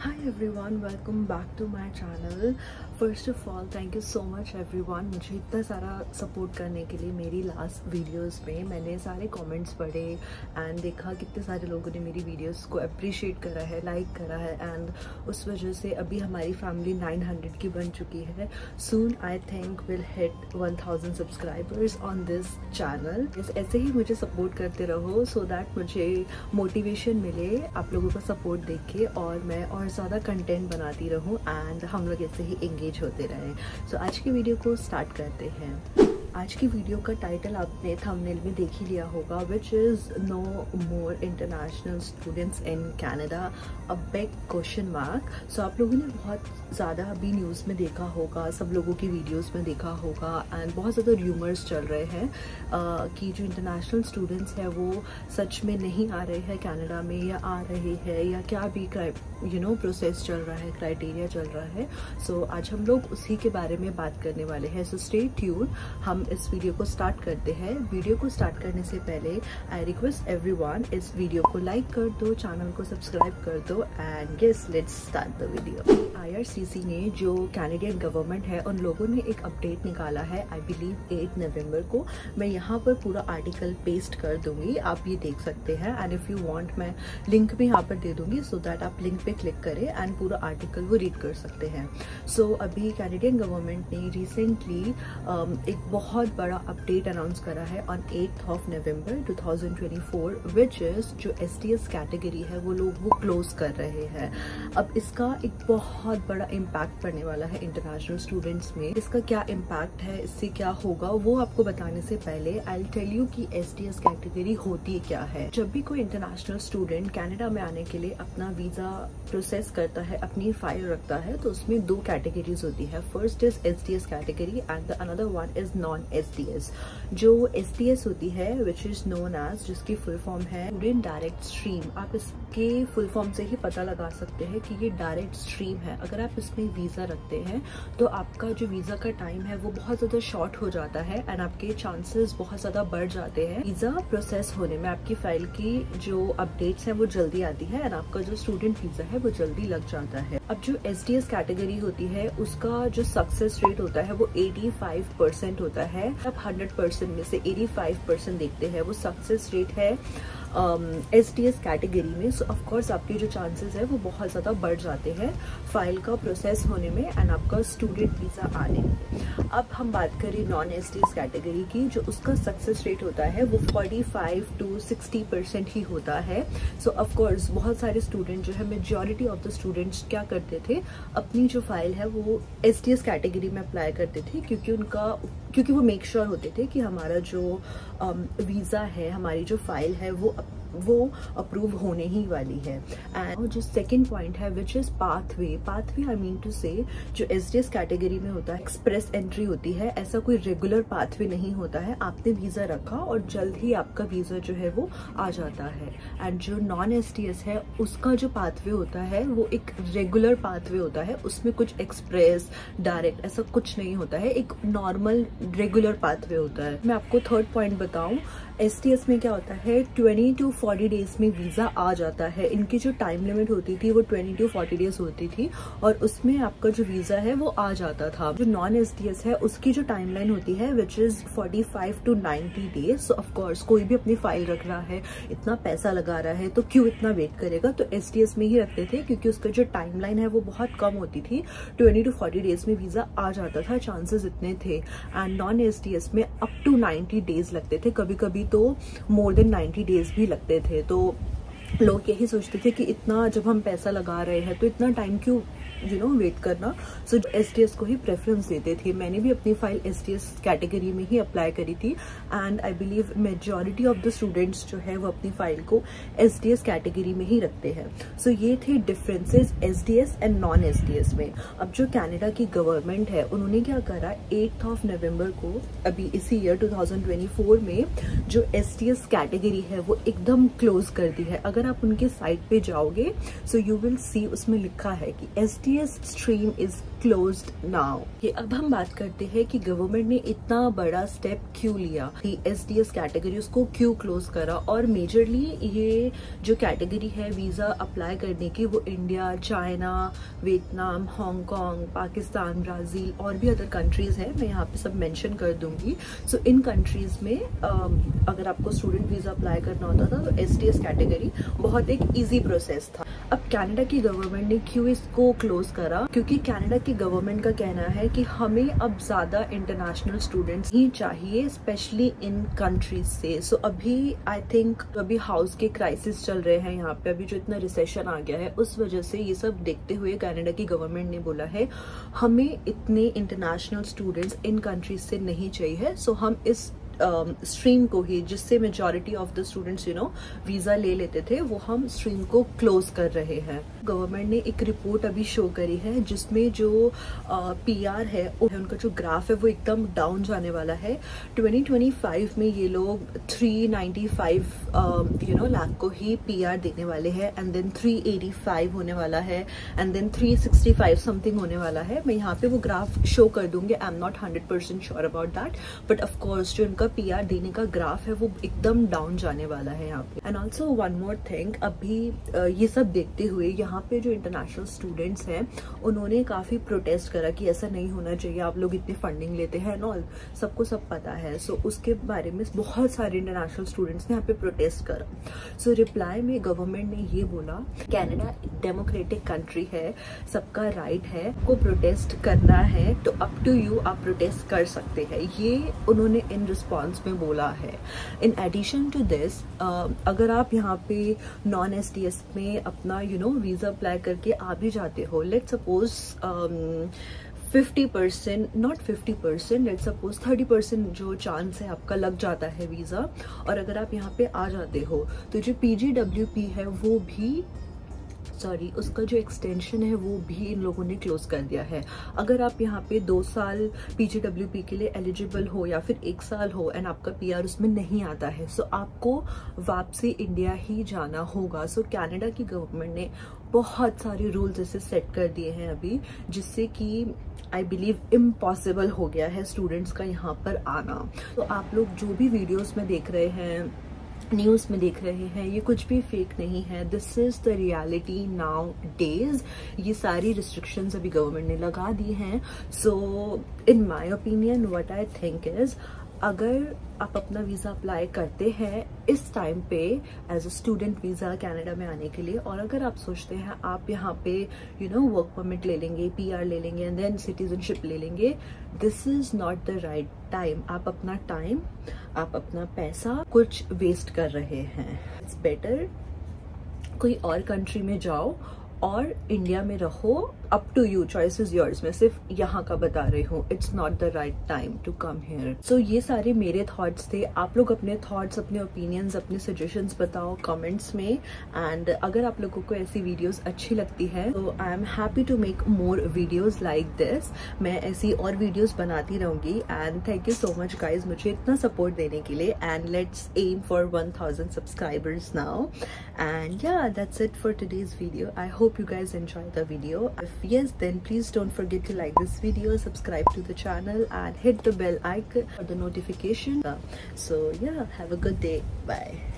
Hi everyone, welcome back to my channel. First of all, thank you so much everyone मुझे इतना सारा support करने के लिए। मेरी लास्ट वीडियोस में मैंने सारे कमेंट्स पढ़े एंड देखा कितने सारे लोगों ने मेरी वीडियोस को अप्रिशिएट करा है, लाइक करा है एंड उस वजह से अभी हमारी फैमिली 900 की बन चुकी है। Soon I think will hit 1000 subscribers on this channel. ऐसे ही मुझे सपोर्ट करते रहो सो दैट मुझे मोटिवेशन मिले आप लोगों का सपोर्ट देख के और मैं और ज़्यादा कंटेंट बनाती रहूं एंड हम लोग ऐसे ही एंगेज होते रहें। सो आज की वीडियो को स्टार्ट करते हैं। आज की वीडियो का टाइटल आपने थंबनेल में देख ही लिया होगा, which is no more international students in Canada, a big question mark. So आप लोगों ने बहुत ज़्यादा अभी न्यूज़ में देखा होगा, सब लोगों की वीडियोस में देखा होगा एंड बहुत ज़्यादा र्यूमर्स चल रहे हैं कि जो इंटरनेशनल स्टूडेंट्स हैं वो सच में नहीं आ रहे हैं कनाडा में या आ रहे हैं या क्या भी प्रोसेस चल रहा है, क्राइटेरिया चल रहा है। सो आज हम लोग उसी के बारे में बात करने वाले हैं। सो स्टे ट्यून, हम इस वीडियो को स्टार्ट करते हैं। वीडियो को स्टार्ट करने से पहले आई रिक्वेस्ट एवरीवन इस वीडियो को लाइक कर दो, चैनल को सब्सक्राइब कर दो and guys let's start the video. IRCC ने जो कैनेडियन गवर्नमेंट है उन लोगों ने एक अपडेट निकाला है, आई बिलीव 8 नवंबर को। मैं यहाँ पर पूरा आर्टिकल पेस्ट कर दूंगी, आप ये देख सकते हैं एंड इफ यू वांट मैं लिंक भी यहाँ पर दे दूंगी सो दैट आप लिंक पे क्लिक करें एंड पूरा आर्टिकल वो रीड कर सकते हैं। सो अभी कैनेडियन गवर्नमेंट ने रिसेंटली एक बहुत बड़ा अपडेट अनाउंस करा है ऑन 8 नवंबर 2024 विच इज जो STS कैटेगरी है वो लोग वो क्लोज कर रहे हैं। अब इसका एक बहुत बड़ा इम्पैक्ट पड़ने वाला है इंटरनेशनल स्टूडेंट्स में। इसका क्या इम्पैक्ट है, इससे क्या होगा, वो आपको बताने से पहले आई विल टेल यू कि STS कैटेगरी होती क्या है। जब भी कोई इंटरनेशनल स्टूडेंट कनाडा में आने के लिए अपना वीजा प्रोसेस करता है, अपनी फाइल रखता है, तो उसमें 2 कैटेगरीज होती है। First is STS category and the another one is non STS। जो STS होती है विच इज नोन एज, जिसकी फुल फॉर्म है स्टूडेंट डायरेक्ट स्ट्रीम। आप इसके फुल फॉर्म से ही पता लगा सकते हैं कि ये डायरेक्ट स्ट्रीम है। अगर आप इसमें वीजा रखते हैं तो आपका जो वीजा का टाइम है वो बहुत ज्यादा शॉर्ट हो जाता है एंड आपके चांसेस बहुत ज्यादा बढ़ जाते हैं वीजा प्रोसेस होने में। आपकी फाइल की जो अपडेट्स है वो जल्दी आती है एंड आपका जो स्टूडेंट वीजा है वो जल्दी लग जाता है। अब जो STS कैटेगरी होती है उसका जो सक्सेस रेट होता है वो 85% होता है। अब 100% में से 85% देखते हैं वो सक्सेस रेट है STS कैटेगरी में। सो ऑफकोर्स आपके जो चांसेस है वो बहुत ज़्यादा बढ़ जाते हैं फाइल का प्रोसेस होने में एंड आपका स्टूडेंट वीज़ा आने में। अब हम बात करें नॉन STS कैटेगरी की, जो उसका सक्सेस रेट होता है वो 45 to 60% ही होता है। सो ऑफकोर्स बहुत सारे स्टूडेंट जो है, मेजॉरिटी ऑफ द स्टूडेंट्स क्या करते थे, अपनी जो फाइल है वो STS कैटेगरी में अप्लाई करते थे क्योंकि वो मेक श्योर होते थे कि हमारा जो वीज़ा है, हमारी जो फाइल है वो अप्रूव होने ही वाली है। एंड जो सेकंड पॉइंट है which is pathway I mean to say, जो STS कैटेगरी में होता है एक्सप्रेस एंट्री होती है। ऐसा कोई रेगुलर पाथवे नहीं होता है, आपने वीजा रखा और जल्द ही आपका वीजा जो है वो आ जाता है। एंड जो नॉन STS है उसका जो पाथवे होता है वो एक रेगुलर पाथवे होता है, उसमें कुछ एक्सप्रेस डायरेक्ट ऐसा कुछ नहीं होता है, एक नॉर्मल रेगुलर पाथवे होता है। मैं आपको थर्ड पॉइंट बताऊं, STS में क्या होता है 20 to 40 डेज में वीजा आ जाता है। इनकी जो टाइम लिमिट होती थी वो 20 to 40 डेज होती थी और उसमें आपका जो वीजा है वो आ जाता था। जो नॉन STS है उसकी जो टाइमलाइन होती है which is 45 to 90 days. So of course कोई भी अपनी फाइल रख रहा है, इतना पैसा लगा रहा है, तो क्यों इतना वेट करेगा, तो STS में ही रखते थे क्योंकि उसका जो टाइमलाइन है वो बहुत कम होती थी। 20 to 40 डेज में वीजा आ जाता था, चांसेस इतने थे। एंड नॉन STS में अप टू 90 डेज लगते थे, कभी कभी तो मोर देन 90 डेज भी लगते थे। तो लोग यही सोचते थे कि इतना जब हम पैसा लगा रहे हैं तो इतना टाइम क्यों वेट करना। सो STS को ही प्रेफरेंस देते थे। मैंने भी अपनी फाइल STS कैटेगरी में ही अप्लाई करी थी and I believe majority of the students जो है वो अपनी फाइल को STS कैटेगरी में ही रखते हैं। सो ये थे differences STS and non STS में। अब जो कनाडा की गवर्नमेंट है उन्होंने क्या करा, 8 नवंबर को अभी इसी ईयर 2024 में जो STS कैटेगरी है वो एकदम क्लोज कर दी है। अगर आप उनके साइट पे जाओगे सो यू विल सी उसमें लिखा है कि STS SDS stream is closed now. अब हम बात करते हैं कि गवर्नमेंट ने इतना बड़ा स्टेप क्यों लिया, SDS कैटेगरी उसको क्यों क्लोज करा। और मेजरली ये जो कैटेगरी है वीजा अप्लाई करने की, वो India, China, Vietnam, Hong Kong, Pakistan, Brazil और भी अदर कंट्रीज है, मैं यहाँ पे सब मेंशन कर दूंगी। सो इन कंट्रीज में अगर आपको स्टूडेंट वीजा अप्लाई करना होता था तो SDS कैटेगरी बहुत एक इजी प्रोसेस था। अब कनाडा की गवर्नमेंट ने क्यों इसको क्लोज करा, क्योंकि कनाडा की गवर्नमेंट का कहना है कि हमें अब ज्यादा इंटरनेशनल स्टूडेंट्स ही चाहिए, स्पेशली इन कंट्रीज से। सो अभी आई थिंक अभी हाउस के क्राइसिस चल रहे हैं यहाँ पे, अभी जो इतना रिसेशन आ गया है उस वजह से ये सब देखते हुए कनाडा की गवर्नमेंट ने बोला है हमें इतने इंटरनेशनल स्टूडेंट्स इन कंट्रीज से नहीं चाहिए। सो हम इस स्ट्रीम को ही, जिससे majority of the students visa ले लेते थे, वो हम स्ट्रीम को क्लोज कर रहे हैं। गवर्नमेंट ने एक रिपोर्ट अभी शो करी है जिसमें जो PR है उनका जो ग्राफ है वो एकदम डाउन जाने वाला है। 2025 में ये लोग 395 लाख को ही PR देने वाले हैं, एंड देन 385 होने वाला है, एंड देन 365 समथिंग होने वाला है। मैं यहाँ पे वो ग्राफ शो कर दूंगी, I am not 100% sure about that, but of course जो उनका PR देने का ग्राफ है वो एकदम डाउन जाने वाला है यहाँ पे। And also one more thing, अभी ये सब देखते हुए यहाँ पे जो इंटरनेशनल स्टूडेंट्स हैं उन्होंने काफी प्रोटेस्ट करा कि ऐसा नहीं होना चाहिए, आप लोग इतनी फंडिंग लेते हैं ना, सबको सब पता है। सो उसके बारे में बहुत सारे इंटरनेशनल स्टूडेंट्स ने यहाँ पे प्रोटेस्ट करा। सो रिप्लाई में गवर्नमेंट ने ये बोला, कनाडा डेमोक्रेटिक कंट्री है, सबका राइट है को प्रोटेस्ट करना है, तो अप टू यू, आप प्रोटेस्ट कर सकते हैं, ये उन्होंने इन रिस्पॉन्स में बोला है। इन एडिशन टू दिस, अगर आप यहाँ पे नॉन SDS में अपना वीजा अप्लाई करके आ भी जाते हो, let suppose 50%, not 50%, let suppose 30% जो चांस है आपका लग जाता है वीजा, और अगर आप यहाँ पे आ जाते हो तो जो PGWP है वो भी, सॉरी, उसका जो एक्सटेंशन है वो भी इन लोगों ने क्लोज कर दिया है। अगर आप यहाँ पे 2 साल PGWP के लिए एलिजिबल हो या फिर 1 साल हो एंड आपका PR उसमें नहीं आता है, सो आपको वापसी इंडिया ही जाना होगा। सो कनाडा की गवर्नमेंट ने बहुत सारे रूल्स ऐसे सेट कर दिए हैं अभी, जिससे कि आई बिलीव इम्पॉसिबल हो गया है स्टूडेंट्स का यहाँ पर आना। तो आप लोग जो भी वीडियोस में देख रहे हैं, न्यूज़ में देख रहे हैं, ये कुछ भी फेक नहीं है, this is the reality nowadays. ये सारी रिस्ट्रिक्शंस अभी गवर्नमेंट ने लगा दी हैं। So in my opinion what I think is, अगर आप अपना वीजा अप्लाई करते हैं इस टाइम पे as a student visa Canada में आने के लिए, और अगर आप सोचते हैं आप यहाँ पे वर्क परमिट ले लेंगे, PR ले लेंगे एंड देन सिटीजनशिप ले लेंगे, this is not the right time. आप अपना टाइम, आप अपना पैसा कुछ वेस्ट कर रहे हैं। इट्स बेटर कोई और कंट्री में जाओ और इंडिया में रहो, up to you, choice is yours. मैं सिर्फ यहाँ का बता रही हूँ, it's not the right time to come here. So ये सारे मेरे थॉट्स थे। आप लोग अपने थॉट्स, अपने ओपिनियंस, अपने सजेशंस बताओ कमेंट्स में। एंड अगर आप लोगों को ऐसी वीडियोस अच्छी लगती है तो I am happy to make more videos like this. मैं ऐसी और वीडियोस बनाती रहूंगी। And thank you so much guys मुझे इतना सपोर्ट देने के लिए। And let's aim for 1000 subscribers now. And yeah, that's it for today's video. I hope you guys enjoyed the video. If yes, then please don't forget to like this video, subscribe to the channel and hit the bell icon for the notification. So yeah, have a good day. Bye.